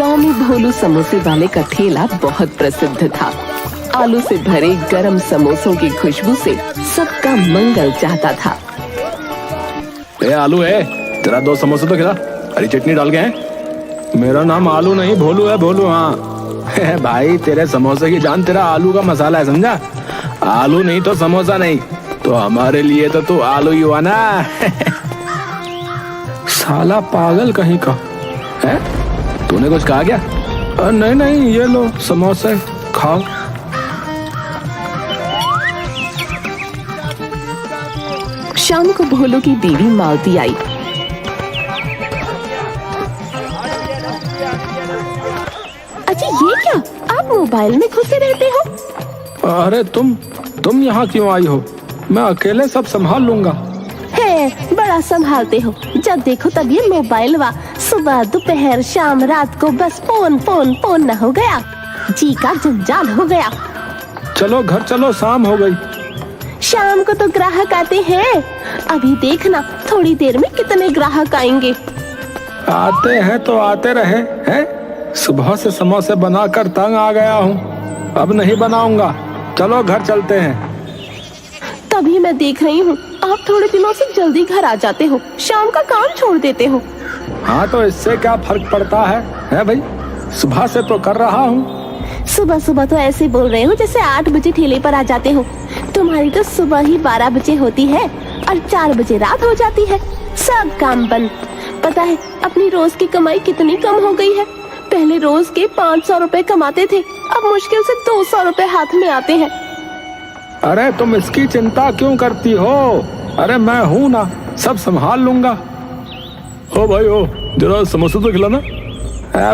गांव में भोलू समोसे वाले का ठेला बहुत प्रसिद्ध था। आलू से भरे गरम समोसों की खुशबू से सबका मंगल चाहता था। ए आलू है, तेरा 2 समोसे तो खिला, हरी चटनी डाल के हैं। मेरा नाम आलू नहीं भोलू है, भोलू। हाँ भाई, तेरे समोसे की जान तेरा आलू का मसाला है, समझा? आलू नहीं तो समोसा नहीं, तो हमारे लिए तो तू आलू ही हुआ ना। साला पागल कहीं का है। तूने कुछ कहा क्या? नहीं नहीं, ये लो समोसे खाओ। शाम को भोलू की बीवी मालती आई। अच्छा ये क्या, आप मोबाइल में घुसे रहते हो? अरे तुम यहाँ क्यों आई हो? मैं अकेले सब संभाल लूंगा। है, बड़ा संभालते हो। जब देखो तब ये मोबाइल वा, सुबह दोपहर शाम रात को बस फोन फोन फोन न हो गया, जी का जंजाल हो गया। चलो घर चलो, शाम हो गई। शाम को तो ग्राहक आते हैं, अभी देखना थोड़ी देर में कितने ग्राहक आएंगे। आते हैं तो आते रहे हैं। सुबह से समोसे बनाकर तंग आ गया हूँ, अब नहीं बनाऊंगा। चलो घर चलते हैं। तभी मैं देख रही हूँ आप थोड़े दिनों से जल्दी घर आ जाते हो, शाम का काम छोड़ देते हो। हाँ तो इससे क्या फर्क पड़ता है भाई, सुबह से तो कर रहा हूँ। सुबह सुबह तो ऐसे बोल रहे हो जैसे 8 बजे ठेले पर आ जाते हो। तुम्हारी तो सुबह ही 12 बजे होती है और 4 बजे रात हो जाती है, सब काम बंद। पता है अपनी रोज की कमाई कितनी कम हो गई है? पहले रोज के 500 रुपए कमाते थे, अब मुश्किल से 200 रुपए हाथ में आते हैं। अरे तुम इसकी चिंता क्यों करती हो? अरे मैं हूँ ना, सब संभाल लूंगा। ओ भाई ओ, जरा समोसे तो खिलाना।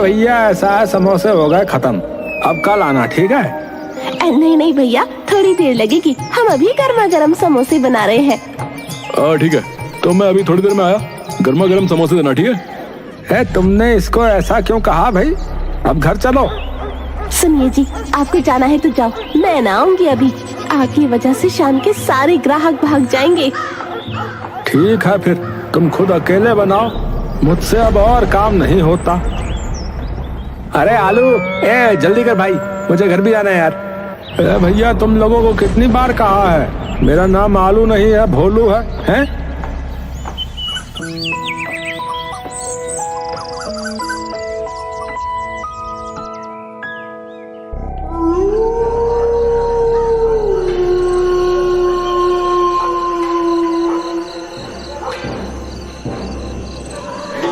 भैया ऐसा है, समोसे हो गए खत्म, अब कल आना, ठीक है? नहीं नहीं भैया, थोड़ी देर लगेगी, हम अभी गर्मा गर्म समोसे बना रहे हैं। ठीक है, तो मैं अभी थोड़ी देर में आया, गर्मा गर्म समोसे देना, ठीक है? तुमने इसको ऐसा क्यों कहा भाई? अब घर चलो। सुनिए जी, आपको जाना है तो जाओ, मैं ना आऊंगी अभी। आपकी वजह से शाम के सारे ग्राहक भाग जाएंगे। ठीक है फिर, तुम खुद अकेले बनाओ, मुझसे अब और काम नहीं होता। अरे आलू, जल्दी कर भाई, मुझे घर भी जाना है यार। भैया तुम लोगों को कितनी बार कहा है, मेरा नाम आलू नहीं है, भोलू है, हैं?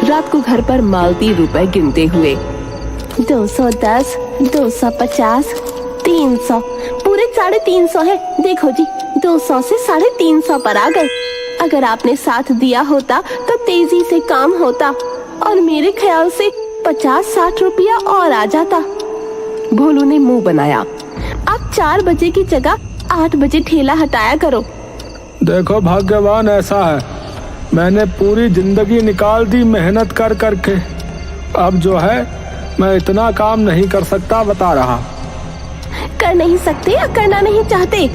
रात को घर पर मालती रुपए गिनते हुए 210, 250, 300, पूरे 350 है। देखो जी, 200 से 350 पर आ गए। अगर आपने साथ दिया होता तो तेजी से काम होता और मेरे ख्याल से 50-60 रुपया और आ जाता। भोलू ने मुंह बनाया। आप 4 बजे की जगह 8 बजे ठेला हटाया करो। देखो भाग्यवान ऐसा है, मैंने पूरी जिंदगी निकाल दी मेहनत कर करके, अब जो है मैं इतना काम नहीं कर सकता, बता रहा। कर नहीं सकते या करना नहीं चाहते?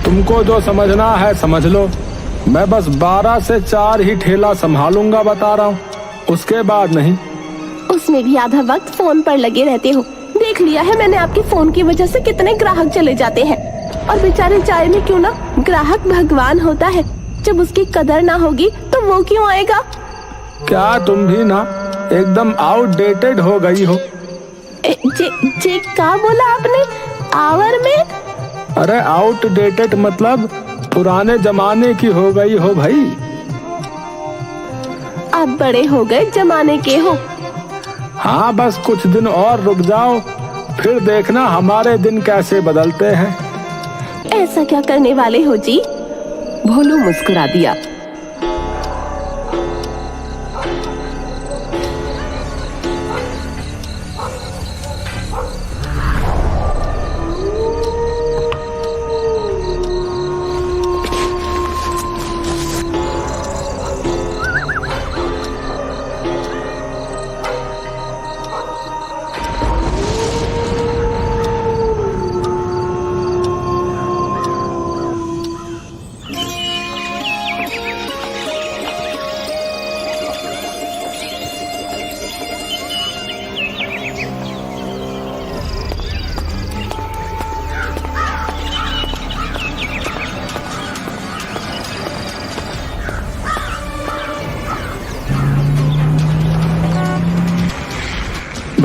तुमको जो समझना है समझ लो, मैं बस 12 से 4 ही ठेला संभालूंगा, बता रहा हूँ, उसके बाद नहीं। उसमें भी आधा वक्त फोन पर लगे रहते हो। देख लिया है मैंने, आपके फोन की वजह से कितने ग्राहक चले जाते हैं। और बेचारे चाय में क्यों ना, ग्राहक भगवान होता है, जब उसकी कदर ना होगी तो वो क्यों आएगा? क्या तुम भी ना एकदम आउटडेटेड हो गई हो? जे क्या बोला आपने? आवर में? अरे आउटडेटेड मतलब पुराने जमाने की हो गई हो भाई। आप बड़े हो गए जमाने के हो। हाँ बस कुछ दिन और रुक जाओ, फिर देखना हमारे दिन कैसे बदलते हैं। ऐसा क्या करने वाले हो जी? भोलू मुस्कुरा दिया।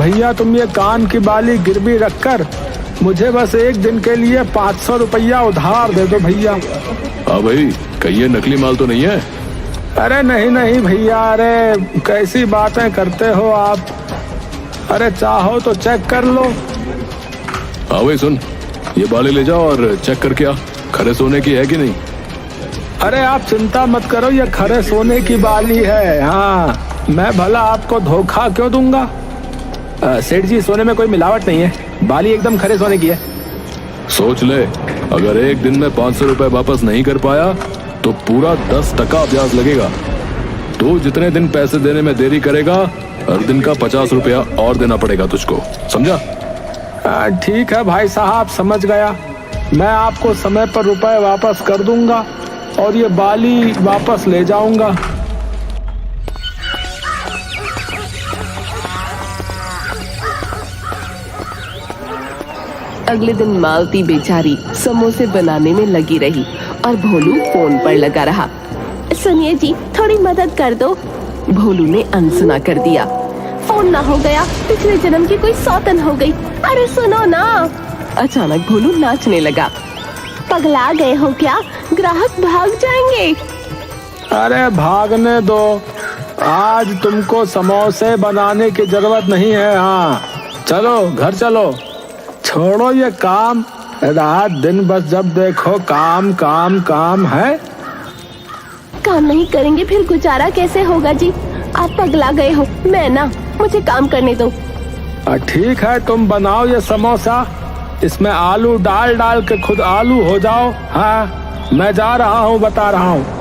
भैया तुम ये कान की बाली गिरवी रखकर मुझे बस एक दिन के लिए 500 रुपया उधार दे दो भैया। हाँ भाई, कहीं ये नकली माल तो नहीं है? अरे नहीं नहीं भैया, अरे कैसी बातें करते हो आप। अरे चाहो तो चेक कर लो। हाँ भाई सुन, ये बाली ले जाओ और चेक करके आ, खरे सोने की है कि नहीं। अरे आप चिंता मत करो, ये खरे सोने की बाली है। हाँ, मैं भला आपको धोखा क्यों दूंगा। सेठ जी, सोने में कोई मिलावट नहीं है, बाली एकदम खरे सोने की है। सोच ले, अगर एक दिन में 500 रुपए वापस नहीं कर पाया तो पूरा 10% ब्याज लगेगा। तू जितने दिन पैसे देने में देरी करेगा, हर दिन का 50 रुपया और देना पड़ेगा तुझको, समझा? ठीक है भाई साहब, समझ गया। मैं आपको समय पर रुपए वापस कर दूंगा और ये बाली वापस ले जाऊंगा। अगले दिन मालती बेचारी समोसे बनाने में लगी रही और भोलू फोन पर लगा रहा। सुनिए जी, थोड़ी मदद कर दो। भोलू ने अनसुना कर दिया। फोन ना हो गया, पिछले जन्म की कोई सौतन हो गई। अरे सुनो ना। अचानक भोलू नाचने लगा। पगला गए हो क्या? ग्राहक भाग जाएंगे। अरे भागने दो, आज तुमको समोसे बनाने की जरूरत नहीं है। हाँ चलो घर चलो, छोड़ो ये काम। रात दिन बस जब देखो काम काम काम है। काम नहीं करेंगे फिर गुजारा कैसे होगा जी? आप पगला गए हो, मैं ना, मुझे काम करने दो। ठीक है, तुम बनाओ ये समोसा, इसमें आलू डाल डाल के खुद आलू हो जाओ। हाँ मैं जा रहा हूँ, बता रहा हूँ।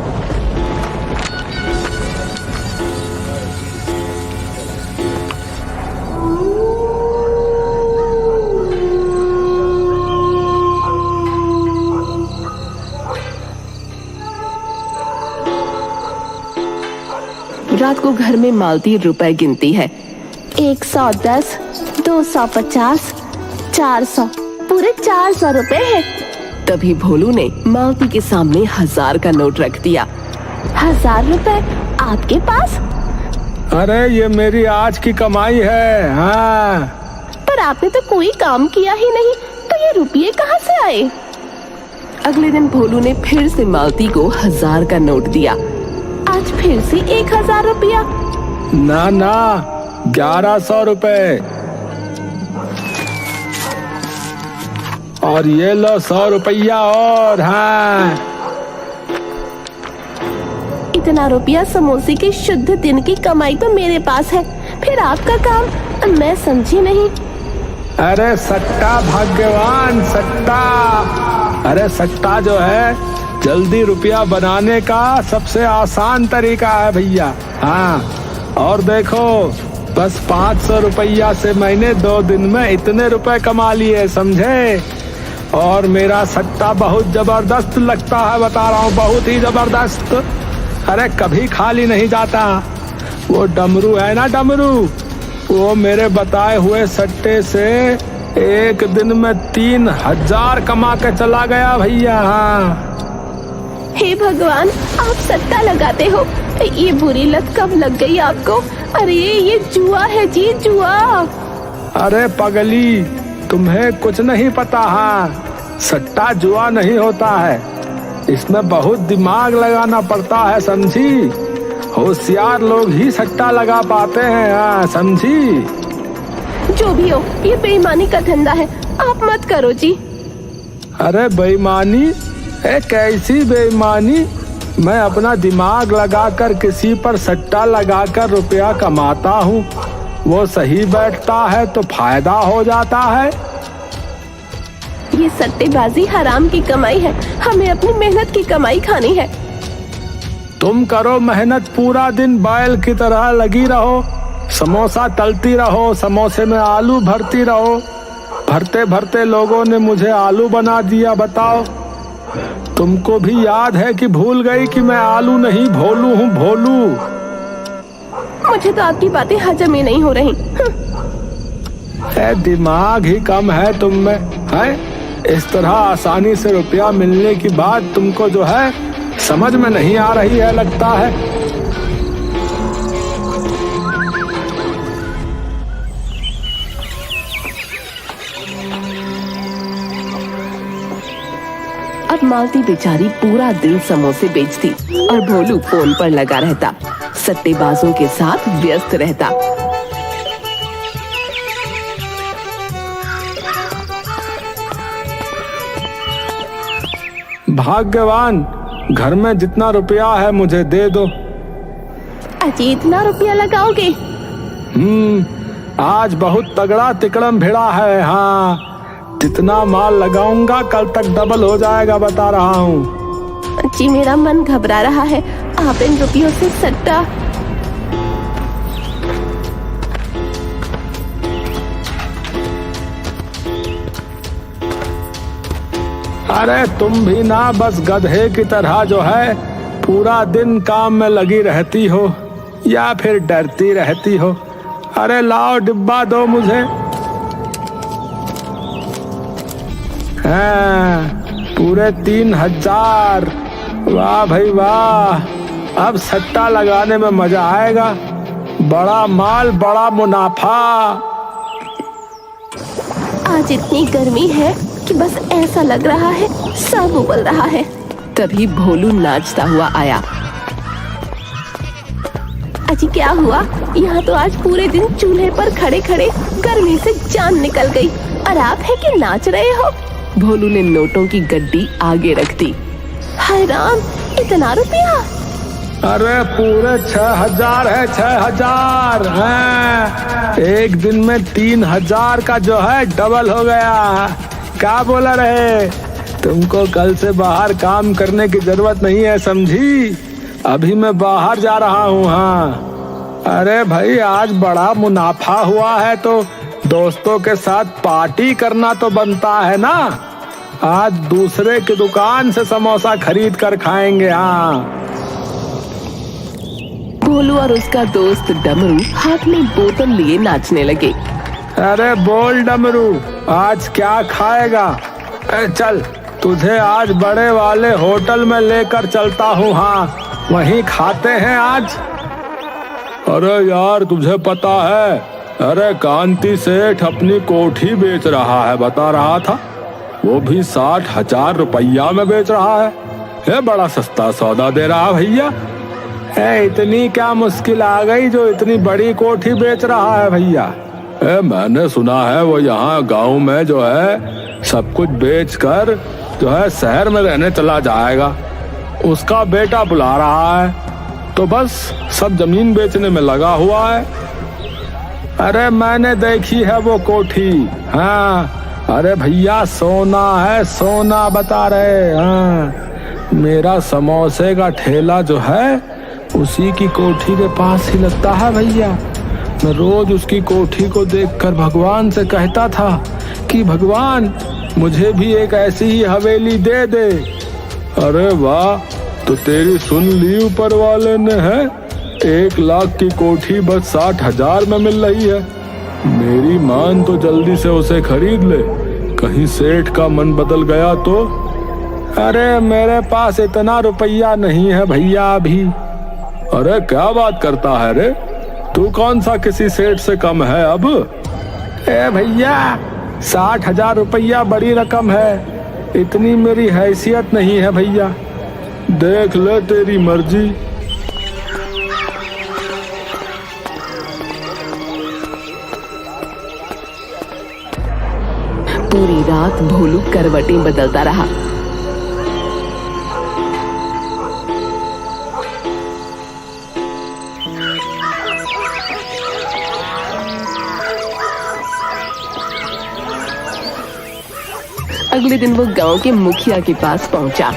रात को घर में मालती रुपए गिनती है। 110, 250, 400, पूरे 400 रुपए हैं। तभी भोलू ने मालती के सामने 1000 का नोट रख दिया। 1000 रुपए आपके पास? अरे ये मेरी आज की कमाई है। हाँ, पर आपने तो कोई काम किया ही नहीं, तो ये रुपये कहाँ से आए? अगले दिन भोलू ने फिर से मालती को 1000 का नोट दिया। आज फिर से 1000 रुपया। ना ना, 1100 रुपए। और ये लो 100 रुपया और। हाँ, इतना रुपया समोसे के शुद्ध दिन की कमाई तो मेरे पास है, फिर आपका काम मैं समझी नहीं। अरे सट्टा भाग्यवान, सट्टा। अरे सट्टा जो है जल्दी रुपया बनाने का सबसे आसान तरीका है भैया। हाँ, और देखो बस 500 रुपया से मैंने 2 दिन में इतने रुपए कमा लिए, समझे? और मेरा सट्टा बहुत जबरदस्त लगता है, बता रहा हूँ, बहुत ही जबरदस्त। अरे कभी खाली नहीं जाता। वो डमरू है ना, डमरू, वो मेरे बताए हुए सट्टे से एक दिन में 3000 कमा के चला गया भैया। हाँ, हे भगवान, आप सट्टा लगाते हो? ये बुरी लत कब लग गई आपको? अरे ये जुआ है जी, जुआ। अरे पगली, तुम्हें कुछ नहीं पता। हाँ, सट्टा जुआ नहीं होता है, इसमें बहुत दिमाग लगाना पड़ता है, समझी? होशियार लोग ही सट्टा लगा पाते हैं। हाँ समझी? जो भी हो, ये बेईमानी का धंधा है, आप मत करो जी। अरे बेईमानी? कैसी बेईमानी? मैं अपना दिमाग लगाकर किसी पर सट्टा लगाकर रुपया कमाता हूँ, वो सही बैठता है तो फायदा हो जाता है। ये सट्टेबाजी हराम की कमाई है, हमें अपनी मेहनत की कमाई खानी है। तुम करो मेहनत, पूरा दिन बैल की तरह लगी रहो, समोसा तलती रहो, समोसे में आलू भरती रहो। भरते भरते लोगों ने मुझे आलू बना दिया। बताओ, तुमको भी याद है कि भूल गई कि मैं आलू नहीं भोलू हूँ, भोलू। मुझे तो आपकी बातें हजम ही नहीं हो रही। दिमाग ही कम है तुम में, है? इस तरह आसानी से रुपया मिलने की बात तुमको जो है समझ में नहीं आ रही है, लगता है। और मालती बेचारी पूरा दिन समोसे बेचती और भोलू फोन पर लगा रहता, सट्टेबाजों के साथ व्यस्त रहता। भाग्यवान, घर में जितना रुपया है मुझे दे दो। अजी इतना रुपया लगाओगे? आज बहुत तगड़ा तिकड़म भिड़ा है। हाँ, जितना माल लगाऊंगा कल तक डबल हो जाएगा, बता रहा हूँ। जी मेरा मन घबरा रहा है, आप इन रुपयों से सट्टा। अरे तुम भी ना बस गधे की तरह जो है पूरा दिन काम में लगी रहती हो या फिर डरती रहती हो। अरे लाओ डिब्बा दो मुझे। हाँ, पूरे 3000। वाह भाई वाह, अब सट्टा लगाने में मजा आएगा। बड़ा माल बड़ा मुनाफा। आज इतनी गर्मी है कि बस ऐसा लग रहा है सब उबल रहा है। तभी भोलू नाचता हुआ आया। अजी क्या हुआ? यहाँ तो आज पूरे दिन चूल्हे पर खड़े खड़े गर्मी से जान निकल गई और आप है कि नाच रहे हो? भोलू ने नोटों की गड्डी आगे रख दी। हाय राम, इतना रुपया? अरे पूरे 6000 है, 6000 है। एक दिन में 3000 का जो है डबल हो गया। क्या बोला रहे? तुमको कल से बाहर काम करने की जरूरत नहीं है, समझी? अभी मैं बाहर जा रहा हूँ। हाँ, अरे भाई आज बड़ा मुनाफा हुआ है तो दोस्तों के साथ पार्टी करना तो बनता है ना। आज दूसरे की दुकान से समोसा खरीद कर खाएंगे। हाँ, भोलू और उसका दोस्त डमरू हाथ में बोतल लिए नाचने लगे। अरे बोल डमरू, आज क्या खाएगा? चल तुझे आज बड़े वाले होटल में लेकर चलता हूँ। हाँ, वहीं खाते हैं आज। अरे यार तुझे पता है, अरे कांति सेठ अपनी कोठी बेच रहा है, बता रहा था। वो भी 60,000 रुपया में बेच रहा है। ये बड़ा सस्ता सौदा दे रहा भैया। इतनी क्या मुश्किल आ गई जो इतनी बड़ी कोठी बेच रहा है भैया? मैंने सुना है वो यहाँ गांव में जो है सब कुछ बेच कर जो है शहर में रहने चला जाएगा। उसका बेटा बुला रहा है तो बस सब जमीन बेचने में लगा हुआ है। अरे मैंने देखी है वो कोठी। हाँ, अरे भैया सोना है, सोना बता रहे। हाँ, मेरा समोसे का ठेला जो है उसी की कोठी के पास ही लगता है भैया। मैं रोज उसकी कोठी को देखकर भगवान से कहता था कि भगवान मुझे भी एक ऐसी ही हवेली दे दे। अरे वाह, तो तेरी सुन ली ऊपर वाले ने है। 1 लाख की कोठी बस 60,000 में मिल रही है। मेरी मान तो जल्दी से उसे खरीद ले, कहीं सेठ का मन बदल गया तो। अरे मेरे पास इतना रुपया नहीं है भैया अभी। अरे क्या बात करता है रे, तू कौन सा किसी सेठ से कम है अब? भैया 60,000 रुपया बड़ी रकम है, इतनी मेरी हैसियत नहीं है भैया। देख ले तेरी मर्जी। पूरी रात भोलू करवटें बदलता रहा। अगले दिन वो गांव के मुखिया के पास पहुंचा।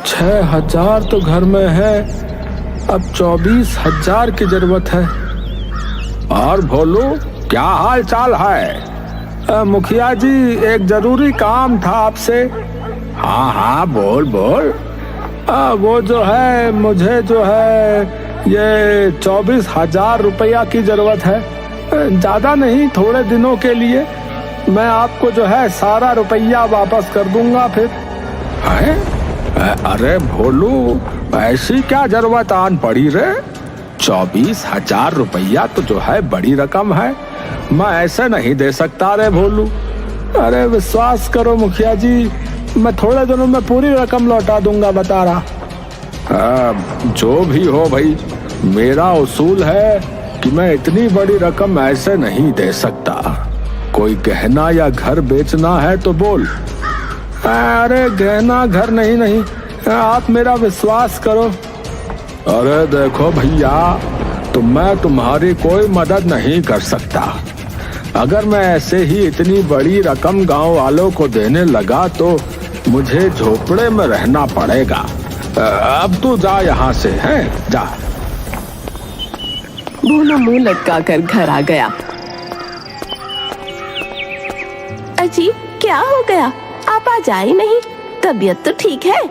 6,000 तो घर में है, अब 24,000 की जरूरत है। और भोलू क्या हाल चाल है? मुखिया जी एक जरूरी काम था आपसे। हाँ हाँ बोल बोल। वो जो है मुझे जो है ये 24,000 रुपया की जरूरत है। ज्यादा नहीं, थोड़े दिनों के लिए। मैं आपको जो है सारा रुपया वापस कर दूंगा फिर। है? अरे भोलू ऐसी क्या जरूरत आन पड़ी रे? 24,000 रुपया तो जो है बड़ी रकम है, मैं ऐसे नहीं दे सकता रे भोलू। अरे विश्वास करो मुखिया जी, मैं थोड़े दिनों में पूरी रकम लौटा दूंगा, बता रहा। जो भी हो भाई, मेरा उसूल है कि मैं इतनी बड़ी रकम ऐसे नहीं दे सकता। कोई गहना या घर बेचना है तो बोल। अरे गहना घर नहीं, आप मेरा विश्वास करो। अरे देखो भैया, तो मैं तुम्हारी कोई मदद नहीं कर सकता। अगर मैं ऐसे ही इतनी बड़ी रकम गांव वालों को देने लगा तो मुझे झोपड़े में रहना पड़ेगा। अब तू जा यहाँ से, हैं? जा। भोलू मुंह लटकाकर घर आ गया। अजी क्या हो गया, आप आज आए नहीं? तबीयत तो ठीक है?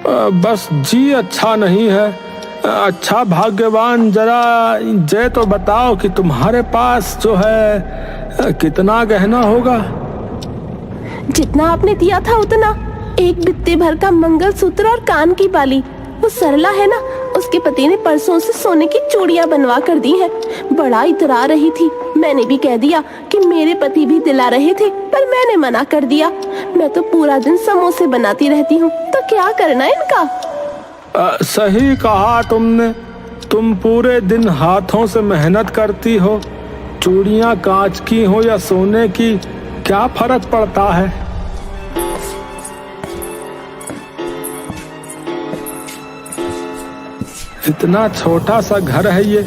बस जी अच्छा नहीं है। अच्छा भाग्यवान, जरा ये तो बताओ कि तुम्हारे पास जो है कितना गहना होगा? जितना आपने दिया था उतना। एक बित्ते भर का मंगलसूत्र और कान की बाली। वो सरला है ना, उसके पति ने परसों से सोने की चूड़ियां बनवा कर दी हैं। बड़ा इतरा रही थी। मैंने भी कह दिया कि मेरे पति भी दिला रहे थे, पर मैंने मना कर दिया। मैं तो पूरा दिन समोसे बनाती रहती हूँ, तो क्या करना है इनका? सही कहा तुमने। तुम पूरे दिन हाथों से मेहनत करती हो। चूड़ियां कांच की हो या सोने की, क्या फर्क पड़ता है? इतना छोटा सा घर है ये,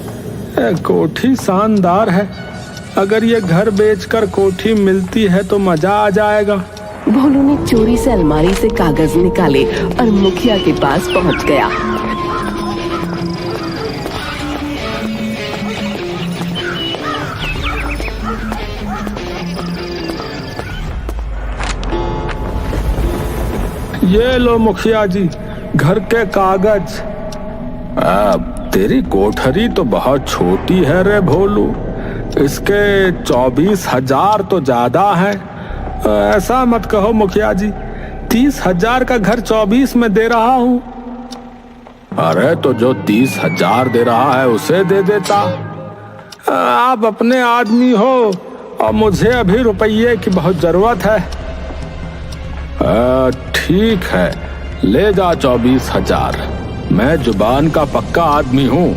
कोठी शानदार है। अगर ये घर बेचकर कोठी मिलती है तो मजा आ जाएगा। भोलू ने चोरी से अलमारी से कागज निकाले और मुखिया के पास पहुंच गया। ये लो मुखिया जी, घर के कागज। तेरी कोठरी तो बहुत छोटी है रे भोलू। इसके 24,000 तो ज्यादा है। ऐसा मत कहो मुखिया जी, 30,000 का घर 24 में दे रहा हूँ। अरे तो जो 30,000 दे रहा है उसे दे देता। आप अपने आदमी हो और मुझे अभी रुपये की बहुत जरूरत है। ठीक है, ले जा 24,000। मैं जुबान का पक्का आदमी हूँ।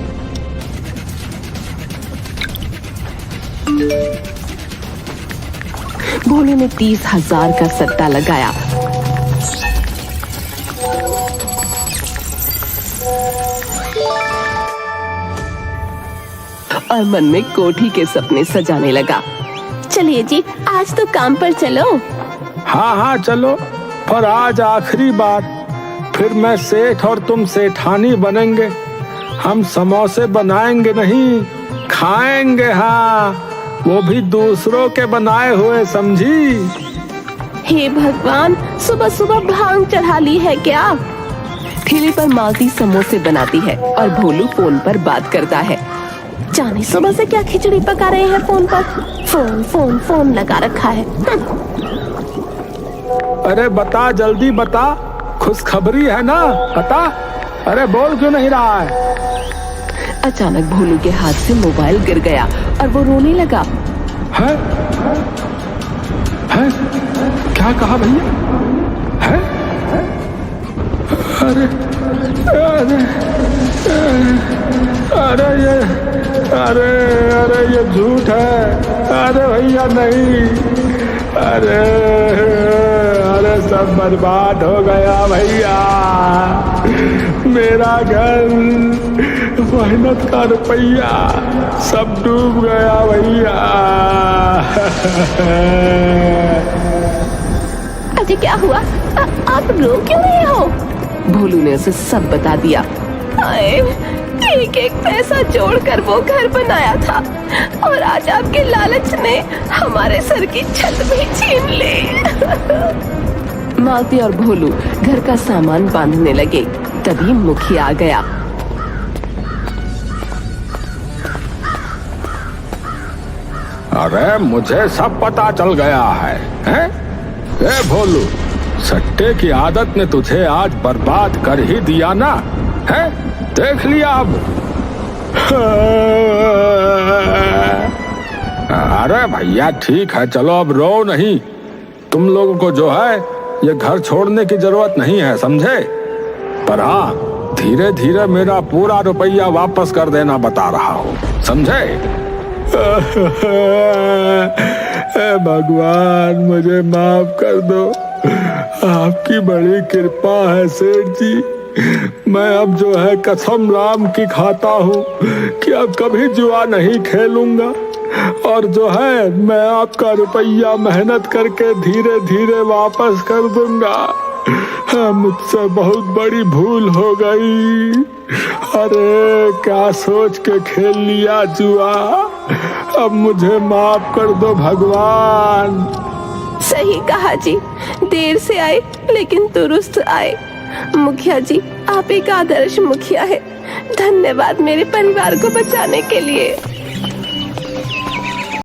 भोलू ने 30,000 का सट्टा लगाया। और मन में कोठी के सपने सजाने लगा। चलिए जी, आज तो काम पर चलो। हाँ चलो, पर आज आखिरी बार। फिर मैं सेठ और तुम सेठानी बनेंगे। हम समोसे बनाएंगे नहीं, खाएंगे। हाँ, वो भी दूसरों के बनाए हुए, समझी? हे भगवान, सुबह सुबह भांग चढ़ा ली है क्या? ठेले पर मालती समोसे बनाती है और भोलू फोन पर बात करता है। जाने सुबह से क्या खिचड़ी पका रहे हैं फोन पर। फोन फोन फोन लगा रखा है। अरे बता, जल्दी बता, खुशखबरी है ना, बता। अरे बोल क्यों नहीं रहा है? अचानक भोलू के हाथ से मोबाइल गिर गया और वो रोने लगा। है? क्या कहा भैया? है? अरे ये झूठ है। अरे भैया नहीं। अरे सब बर्बाद हो गया भैया। मेरा घर, मेहनत का रुपया सब डूब गया भैया। अजय क्या हुआ? आप रो क्यों रहे हो? भोलू ने उसे सब बता दिया। एक एक पैसा जोड़कर वो घर बनाया था और आज आपके लालच ने हमारे सर की छत भी छीन ली। मालती और भोलू घर का सामान बांधने लगे। तभी मुखिया आ गया। अरे मुझे सब पता चल गया है, हैं? ए भोलू, सट्टे की आदत ने तुझे आज बर्बाद कर ही दिया ना, है? देख लिया अब। अरे भैया ठीक है, चलो अब रो नहीं। तुम लोगों को जो है ये घर छोड़ने की जरूरत नहीं है, समझे? पर हाँ, धीरे धीरे मेरा पूरा रुपया वापस कर देना बता रहा हूँ, समझे? भगवान मुझे माफ कर दो, आपकी बड़ी कृपा है सेठ जी। मैं अब जो है कसम राम की खाता हूँ कि अब कभी जुआ नहीं खेलूंगा, और जो है मैं आपका रुपया मेहनत करके धीरे धीरे वापस कर दूंगा। मुझसे बहुत बड़ी भूल हो गई। अरे क्या सोच के खेल लिया जुआ, अब मुझे माफ कर दो भगवान। सही कहा जी, देर से आए लेकिन दुरुस्त आए। मुखिया जी, आप एक आदर्श मुखिया है। धन्यवाद मेरे परिवार को बचाने के लिए।